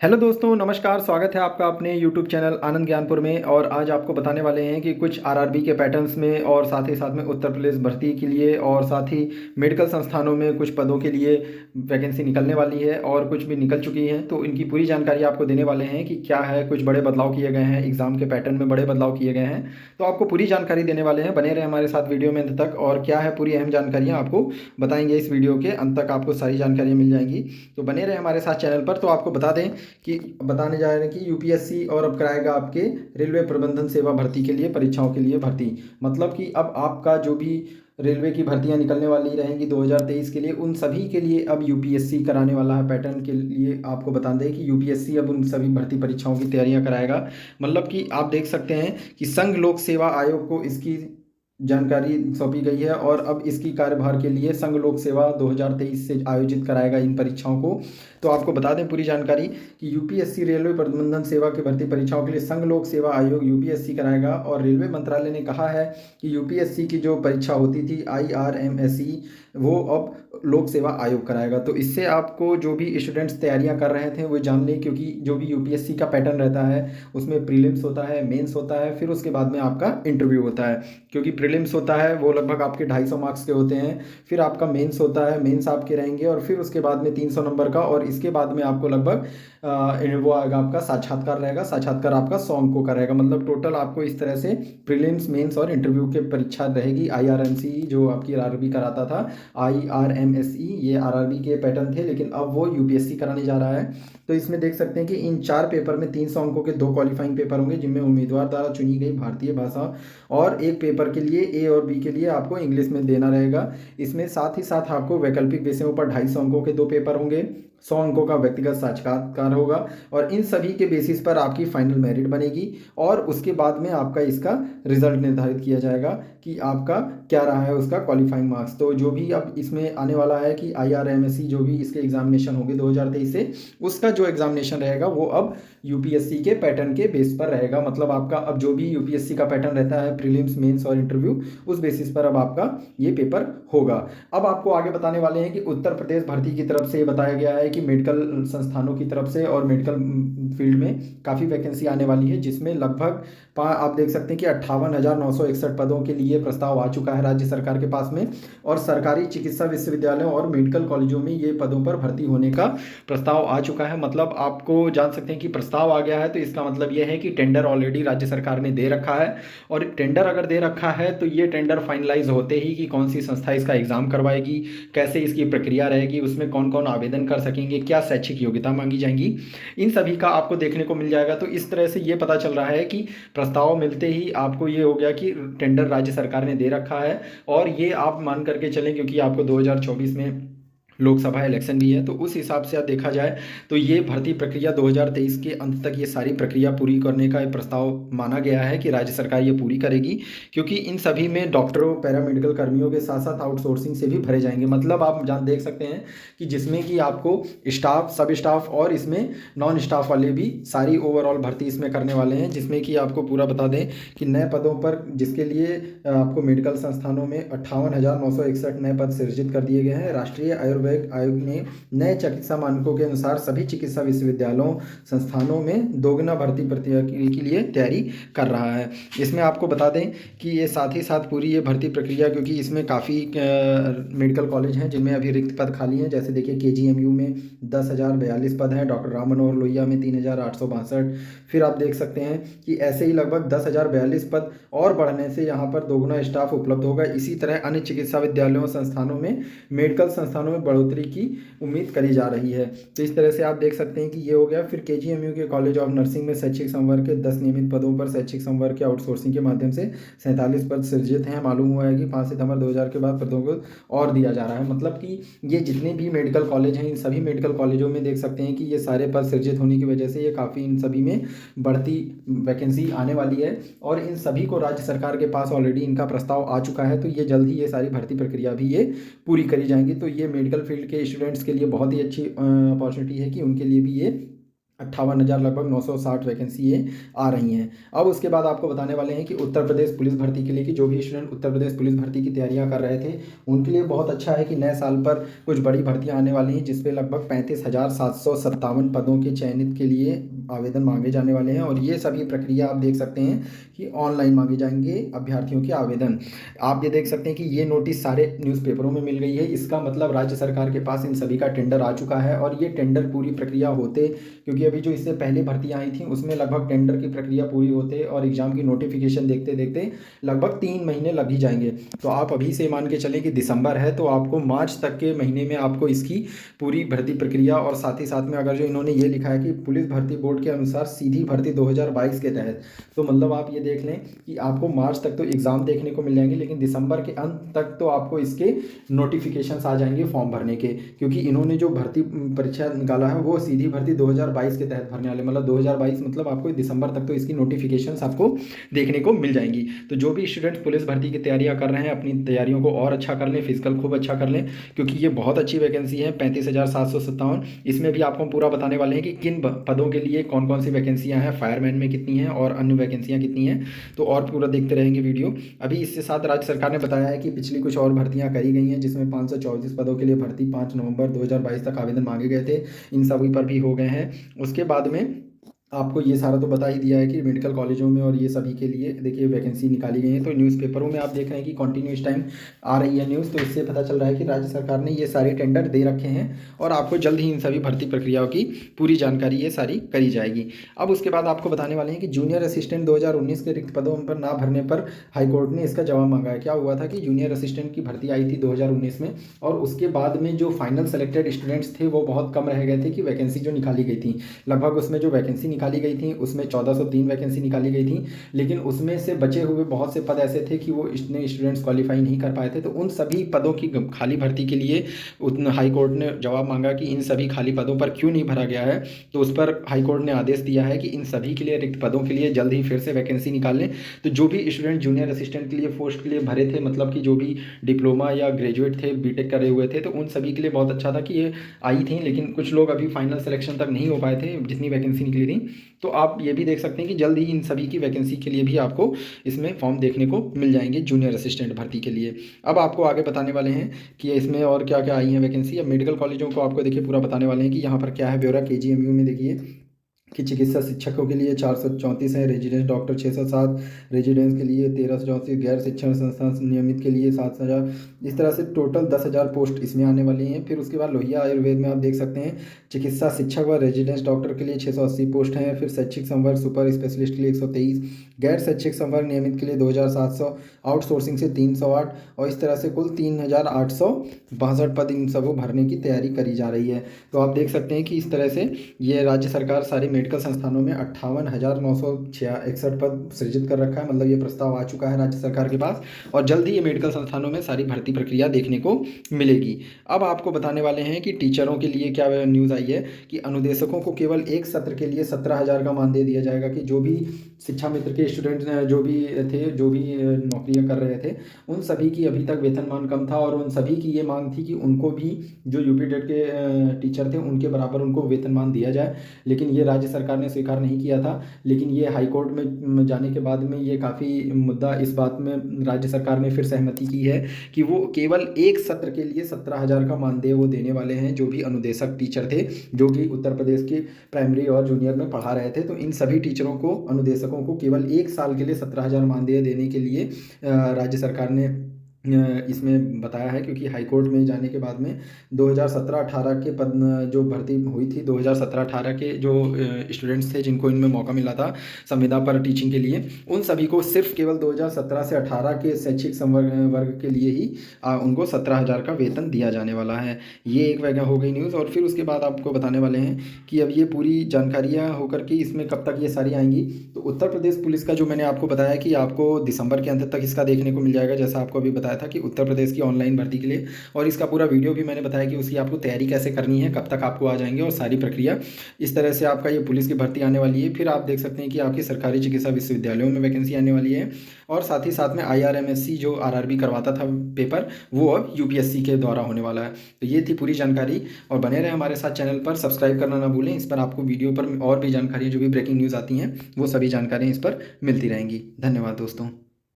Hello दोस्तों, नमस्कार। स्वागत है आपका अपने यूट्यूब चैनल आनंद ज्ञानपुर में। और आज आपको बताने वाले हैं कि कुछ आरआरबी के पैटर्न्स में और साथ ही साथ में उत्तर प्रदेश भर्ती के लिए और साथ ही मेडिकल संस्थानों में कुछ पदों के लिए वैकेंसी निकलने वाली है और कुछ भी निकल चुकी हैं। तो इनकी पूरी जानकारी आपको देने वाले हैं कि क्या है, कुछ बड़े बदलाव किए गए हैं, एग्ज़ाम के पैटर्न में बड़े बदलाव किए गए हैं। तो आपको पूरी जानकारी देने वाले हैं, बने रहे हमारे साथ वीडियो में अंत तक। और क्या है, पूरी अहम जानकारियाँ आपको बताएंगे इस वीडियो के अंत तक, आपको सारी जानकारियाँ मिल जाएंगी। तो बने रहे हमारे साथ चैनल पर। तो आपको बता दें कि बताने जा रहे हैं कि यूपीएससी और अब कराएगा आपके रेलवे प्रबंधन सेवा भर्ती के लिए परीक्षाओं के लिए भर्ती। मतलब कि अब आपका जो भी रेलवे की भर्तियां निकलने वाली रहेंगी 2023 के लिए, उन सभी के लिए अब यूपीएससी कराने वाला है। पैटर्न के लिए आपको बता दें कि यूपीएससी अब उन सभी भर्ती परीक्षाओं की तैयारियां कराएगा। मतलब कि आप देख सकते हैं कि संघ लोक सेवा आयोग को इसकी जानकारी सौंपी गई है और अब इसकी कार्यभार के लिए संघ लोक सेवा 2023 से आयोजित कराएगा इन परीक्षाओं को। तो आपको बता दें पूरी जानकारी कि यूपीएससी रेलवे प्रबंधन सेवा की भर्ती परीक्षाओं के लिए संघ लोक सेवा आयोग यूपीएससी कराएगा। और रेलवे मंत्रालय ने कहा है कि यूपीएससी की जो परीक्षा होती थी आईआरएमएसई, वो अब लोक सेवा आयोग कराएगा। तो इससे आपको जो भी स्टूडेंट्स तैयारियां कर रहे थे वो जान लें, क्योंकि जो भी यूपीएससी का पैटर्न रहता है उसमें प्रीलिम्स होता है, मेंस होता है, फिर उसके बाद में आपका इंटरव्यू होता है। क्योंकि प्रीलिम्स होता है वो लगभग आपके 250 मार्क्स के होते हैं, फिर आपका मेंस होता है, मेंस आपके रहेंगे, और फिर उसके बाद में 300 नंबर का, और इसके बाद में आपको लगभग वो आएगा आपका साक्षात्कार रहेगा। साक्षात्कार आपका 100 अंकों का रहेगा। मतलब टोटल आपको इस तरह से प्रीलिम्स, मेंस और इंटरव्यू के परीक्षा रहेगी। आईआरएमसी जो आपकी आरआरबी कराता था, आईआरएमएसई, ये आरआरबी के पैटर्न थे, लेकिन अब वो यूपीएससी कराने जा रहा है। तो इसमें देख सकते हैं कि इन 4 पेपर में 300 अंकों के 2 क्वालिफाइंग पेपर होंगे, जिनमें उम्मीदवार द्वारा चुनी गई भारतीय भाषा, और एक पेपर के लिए ए और बी के लिए आपको इंग्लिश में देना रहेगा। इसमें साथ ही साथ आपको वैकल्पिक विषयों पर 250 अंकों के 2 पेपर होंगे, 100 अंकों का व्यक्तिगत साक्षात्कार होगा, और इन सभी के बेसिस पर आपकी फाइनल मेरिट बनेगी। और उसके बाद में आपका इसका रिजल्ट निर्धारित किया जाएगा कि आपका क्या रहा है उसका क्वालिफाइंग मार्क्स। तो जो भी अब इसमें आने वाला है कि आईआरएमएससी जो भी इसके एग्जामिनेशन होंगे 2023 से, उसका जो एग्जामिनेशन रहेगा वो अब यूपीएससी के पैटर्न के बेस पर रहेगा। मतलब आपका अब जो भी यूपीएससी का पैटर्न रहता है, प्रीलिम्स, मेंस और इंटरव्यू, उस बेसिस पर अब आपका ये पेपर होगा। अब आपको आगे बताने वाले हैं कि उत्तर प्रदेश भर्ती की तरफ से बताया गया है कि मेडिकल संस्थानों की तरफ से और मेडिकल फील्ड में काफ़ी वैकेंसी आने वाली है, जिसमें लगभग आप देख सकते हैं कि 58,961 पदों के लिए प्रस्ताव आ चुका है राज्य सरकार के पास में। और सरकारी चिकित्सा विश्वविद्यालयों और मेडिकल कॉलेजों में ये पदों पर भर्ती होने का प्रस्ताव आ चुका है। मतलब आपको जान सकते हैं कि प्रस्ताव आ गया है, तो इसका मतलब ये है कि टेंडर ऑलरेडी राज्य सरकार ने दे रखा है। और टेंडर अगर दे रखा है तो ये टेंडर फाइनलाइज होते ही कि कौन सी संस्था इसका एग्जाम करवाएगी, कैसे इसकी प्रक्रिया रहेगी, उसमें कौन कौन आवेदन कर सकेंगे, क्या शैक्षिक योग्यता मांगी जाएंगी, इन सभी का आपको देखने को मिल जाएगा। तो इस तरह से ये पता चल रहा है कि प्रस्ताव मिलते ही आपको ये हो गया कि टेंडर राज्य सरकार ने दे रखा है। और ये आप मान करके चलें, क्योंकि आपको 2024 में लोकसभा इलेक्शन भी है, तो उस हिसाब से आप देखा जाए तो ये भर्ती प्रक्रिया 2023 के अंत तक ये सारी प्रक्रिया पूरी करने का एक प्रस्ताव माना गया है कि राज्य सरकार ये पूरी करेगी। क्योंकि इन सभी में डॉक्टरों, पैरामेडिकल कर्मियों के साथ साथ आउटसोर्सिंग से भी भरे जाएंगे। मतलब आप देख सकते हैं कि जिसमें कि आपको स्टाफ, सब स्टाफ और इसमें नॉन स्टाफ वाले भी सारी ओवरऑल भर्ती इसमें करने वाले हैं। जिसमें कि आपको पूरा बता दें कि नए पदों पर, जिसके लिए आपको मेडिकल संस्थानों में 58,961 नए पद सृजित कर दिए गए हैं। राष्ट्रीय आयुर्वेद आयोग ने नए चिकित्सा मानकों के अनुसार सभी चिकित्सा विश्वविद्यालयों, संस्थानों में दोगुना भर्ती प्रक्रिया के लिए तैयारी कर रहा है। इसमें आपको बता दें कि ये साथ ही साथ पूरी ये भर्ती प्रक्रिया, क्योंकि इसमें काफ़ी मेडिकल कॉलेज हैं जिनमें अभी रिक्त पद खाली हैं। जैसे देखिए केजीएमयू में 10,042 पद हैं, डॉक्टर राम मनोहर लोहिया में 3,862। फिर आप देख सकते हैं कि ऐसे ही लगभग 10,042 पद और बढ़ने से यहाँ पर दोगुना स्टाफ उपलब्ध होगा। इसी तरह अन्य चिकित्सा विद्यालयों, संस्थानों में, मेडिकल संस्थानों में बढ़ोतरी की उम्मीद करी जा रही है। तो इस तरह से आप देख सकते हैं कि ये हो गया। फिर केजीएमयू के कॉलेज ऑफ नर्सिंग में शैक्षिक संवर्ग के 10 नियमित पदों पर शैक्षिक संवर्ग के आउटसोर्सिंग के माध्यम से 47 पद सृजित हैं। मालूम हुआ है कि 5 सितंबर 2000 के बाद पदों को और दिया जा रहा है। मतलब कि ये जितने भी मेडिकल कॉलेज हैं, इन सभी मेडिकल कॉलेजों में देख सकते हैं कि ये सारे पद सृजित होने की वजह से ये काफ़ी इन सभी में बढ़ती वैकेंसी आने वाली है। और इन सभी को राज्य सरकार के पास ऑलरेडी इनका प्रस्ताव आ चुका है। तो ये जल्द ही ये सारी भर्ती प्रक्रिया भी ये पूरी करी जाएंगी। तो ये मेडिकल फील्ड के स्टूडेंट्स के लिए बहुत ही अच्छी अपॉर्चुनिटी है कि उनके लिए भी ये 58,000 लगभग 960 वैकेंसी ये आ रही हैं। अब उसके बाद आपको बताने वाले हैं कि उत्तर प्रदेश पुलिस भर्ती के लिए कि जो भी स्टूडेंट उत्तर प्रदेश पुलिस भर्ती की तैयारियां कर रहे थे उनके लिए बहुत अच्छा है कि नए साल पर कुछ बड़ी भर्तियां आने वाली हैं, जिसपे लगभग 35,757 पदों के चयनित के लिए आवेदन मांगे जाने वाले हैं। और ये सभी प्रक्रिया आप देख सकते हैं कि ऑनलाइन मांगे जाएंगे अभ्यर्थियों के आवेदन। आप ये देख सकते हैं कि ये नोटिस सारे न्यूज़पेपरों में मिल गई है। इसका मतलब राज्य सरकार के पास इन सभी का टेंडर आ चुका है और ये टेंडर पूरी प्रक्रिया होते, क्योंकि अभी जो इससे पहले भर्तियां आई थी उसमें लगभग टेंडर की प्रक्रिया पूरी होते और एग्जाम की नोटिफिकेशन देखते देखते लगभग 3 महीने लग ही जाएंगे। तो आप अभी से मान के चलें कि दिसंबर है तो आपको मार्च तक के महीने में आपको इसकी पूरी भर्ती प्रक्रिया, और साथ ही साथ में अगर जो इन्होंने ये लिखा है कि पुलिस भर्ती बोर्ड के अनुसार सीधी भर्ती 2022 के तहत, तो मतलब आप ये देख लें कि आपको मार्च तक तो एग्ज़ाम देखने को मिल जाएंगे, लेकिन दिसंबर के अंत तक तो आपको इसके नोटिफिकेशंस आ जाएंगे फॉर्म भरने के, क्योंकि इन्होंने जो भर्ती परीक्षा निकाला है वो सीधी भर्ती 2022 के तहत भरने वाले, मतलब 2022 मतलब आपको दिसंबर तक तो इसकी नोटिफिकेशंस आपको देखने को मिल जाएंगी। तो जो भी स्टूडेंट्स पुलिस भर्ती की तैयारियां कर रहे हैं अपनी तैयारियों को और अच्छा कर लें, फिजिकल खूब अच्छा कर लें, क्योंकि ये बहुत अच्छी वैकेंसी है 35,757। इसमें भी आपको हम पूरा बताने वाले हैं कि किन पदों के लिए कौन कौन सी वैकेंसियां हैं, फायरमैन में कितनी हैं और अन्य वैकेंसियां कितनी हैं। तो और पूरा देखते रहेंगे वीडियो। अभी इसके साथ राज्य सरकार ने बताया है कि पिछली कुछ और भर्तियां करी गई हैं, जिसमें 534 पदों के लिए भर्ती 5 नवंबर 2022 तक आवेदन मांगे गए थे, इन सभी पर भी हो गए हैं। उसके बाद में आपको ये सारा तो बता ही दिया है कि मेडिकल कॉलेजों में और ये सभी के लिए देखिए वैकेंसी निकाली गई है। तो न्यूज़पेपरों में आप देख रहे हैं कि कंटिन्यूस टाइम आ रही है न्यूज़, तो इससे पता चल रहा है कि राज्य सरकार ने ये सारे टेंडर दे रखे हैं और आपको जल्द ही इन सभी भर्ती प्रक्रियाओं की पूरी जानकारी ये सारी करी जाएगी। अब उसके बाद आपको बताने वाले हैं कि जूनियर असिस्टेंट 2019 के रिक्त पदों पर ना भरने पर हाईकोर्ट ने इसका जवाब मांगा है। क्या हुआ था कि जूनियर असिस्टेंट की भर्ती आई थी 2019 में, और उसके बाद में जो फाइनल सेलेक्टेड स्टूडेंट्स थे वो बहुत कम रह गए थे कि वैकेंसी जो निकाली गई थी, लगभग उसमें जो वैकेंसी निकाली गई थी उसमें 1403 वैकेंसी निकाली गई थी, लेकिन उसमें से बचे हुए बहुत से पद ऐसे थे कि वो इतने स्टूडेंट्स क्वालिफाई नहीं कर पाए थे। तो उन सभी पदों की खाली भर्ती के लिए उतना हाई कोर्ट ने जवाब मांगा कि इन सभी खाली पदों पर क्यों नहीं भरा गया है। तो उस पर हाई कोर्ट ने आदेश दिया है कि इन सभी के लिए रिक्त पदों के लिए जल्द ही फिर से वैकेंसी निकाल लें। तो जो भी स्टूडेंट जूनियर असिस्टेंट के लिए पोस्ट के लिए भरे थे, मतलब कि जो भी डिप्लोमा या ग्रेजुएट थे, बीटेक करे हुए थे, तो उन सभी के लिए बहुत अच्छा था कि ये आई थी, लेकिन कुछ लोग अभी फाइनल सिलेक्शन तक नहीं हो पाए थे जितनी वैकेंसी निकली थी। तो आप ये भी देख सकते हैं कि जल्द ही इन सभी की वैकेंसी के लिए भी आपको इसमें फॉर्म देखने को मिल जाएंगे जूनियर असिस्टेंट भर्ती के लिए। अब आपको आगे बताने वाले हैं कि इसमें और क्या क्या आई हैं वैकेंसी। अब मेडिकल कॉलेजों को आपको देखिए पूरा बताने वाले हैं कि यहाँ पर क्या है ब्यौरा। KGMU में देखिए कि चिकित्सा शिक्षकों के लिए 434 हैं, रेजिडेंस डॉक्टर 607, रेजिडेंस के लिए 1334, गैर शिक्षण संस्थान नियमित के लिए 7,000, इस तरह से टोटल 10,000 पोस्ट इसमें आने वाली हैं। फिर उसके बाद लोहिया आयुर्वेद में आप देख सकते हैं चिकित्सा शिक्षक व रेजिडेंस डॉक्टर के लिए 680 पोस्ट हैं। फिर शैक्षिक संवर्ग सुपर स्पेशलिस्ट के लिए 123, गैर शैक्षिक संवर्ग नियमित के लिए 2,700, आउटसोर्सिंग से 308, और इस तरह से कुल 3,862 पद इन सबको भरने की तैयारी करी जा रही है। तो आप देख सकते हैं कि इस तरह से ये राज्य सरकार सारी मेडिकल संस्थानों में 58,961 पद सृजित कर रखा है, मतलब ये प्रस्ताव आ चुका है राज्य सरकार के पास, और जल्द ही ये मेडिकल संस्थानों में सारी भर्ती प्रक्रिया देखने को मिलेगी। अब आपको बताने वाले हैं कि टीचरों के लिए क्या न्यूज़ आई है कि अनुदेशकों को केवल एक सत्र के लिए 17,000 का मानदेय दिया जाएगा। कि जो भी शिक्षा मित्र के स्टूडेंट जो भी थे, जो भी नौकरियां कर रहे थे, उन सभी की अभी तक वेतनमान कम था और उन सभी की ये मांग थी कि उनको भी जो यूपी टेट के टीचर थे उनके बराबर उनको वेतनमान दिया जाए, लेकिन ये राज्य सरकार ने स्वीकार नहीं किया था। लेकिन ये हाई कोर्ट में जाने के बाद में ये काफ़ी मुद्दा, इस बात में राज्य सरकार ने फिर सहमति की है कि वो केवल एक सत्र के लिए 17,000 का मानदेय वो देने वाले हैं जो भी अनुदेशक टीचर थे, जो कि उत्तर प्रदेश के प्राइमरी और जूनियर में पढ़ा रहे थे। तो इन सभी टीचरों को, अनुदेशकों को केवल एक साल के लिए 17,000 मानदेय देने के लिए राज्य सरकार ने इसमें बताया है, क्योंकि हाई कोर्ट में जाने के बाद में 2017-18 के पद जो भर्ती हुई थी, 2017-18 के जो स्टूडेंट्स थे जिनको इनमें मौका मिला था संविदा पर टीचिंग के लिए, उन सभी को सिर्फ केवल 2017 से 18 के शैक्षिक वर्ग के लिए ही उनको 17,000 का वेतन दिया जाने वाला है। ये एक वजह हो गई न्यूज़। और फिर उसके बाद आपको बताने वाले हैं कि अब ये पूरी जानकारियाँ होकर के इसमें कब तक ये सारी आएंगी। तो उत्तर प्रदेश पुलिस का जो मैंने आपको बताया कि आपको दिसंबर के अंत तक इसका देखने को मिल जाएगा, जैसा आपको अभी बताया बताया था कि उत्तर प्रदेश की ऑनलाइन भर्ती के लिए, और इसका पूरा वीडियो भी मैंने बताया कि उसकी आपको तैयारी कैसे करनी है, कब तक आपको आ जाएंगे और सारी प्रक्रिया। इस तरह से आपका ये पुलिस की भर्ती आने वाली है। फिर आप देख सकते हैं कि आपकी सरकारी चिकित्सा विश्वविद्यालयों में वैकेंसी आने वाली है, और साथ ही साथ में IRMSC जो RRB करवाता था पेपर, वो अब UPSC के द्वारा होने वाला है। तो ये थी पूरी जानकारी, और बने रहे हमारे साथ चैनल पर, सब्सक्राइब करना ना भूलें। इस पर आपको वीडियो पर और भी जानकारी, जो भी ब्रेकिंग न्यूज़ आती हैं, वो सभी जानकारियाँ इस पर मिलती रहेंगी। धन्यवाद दोस्तों।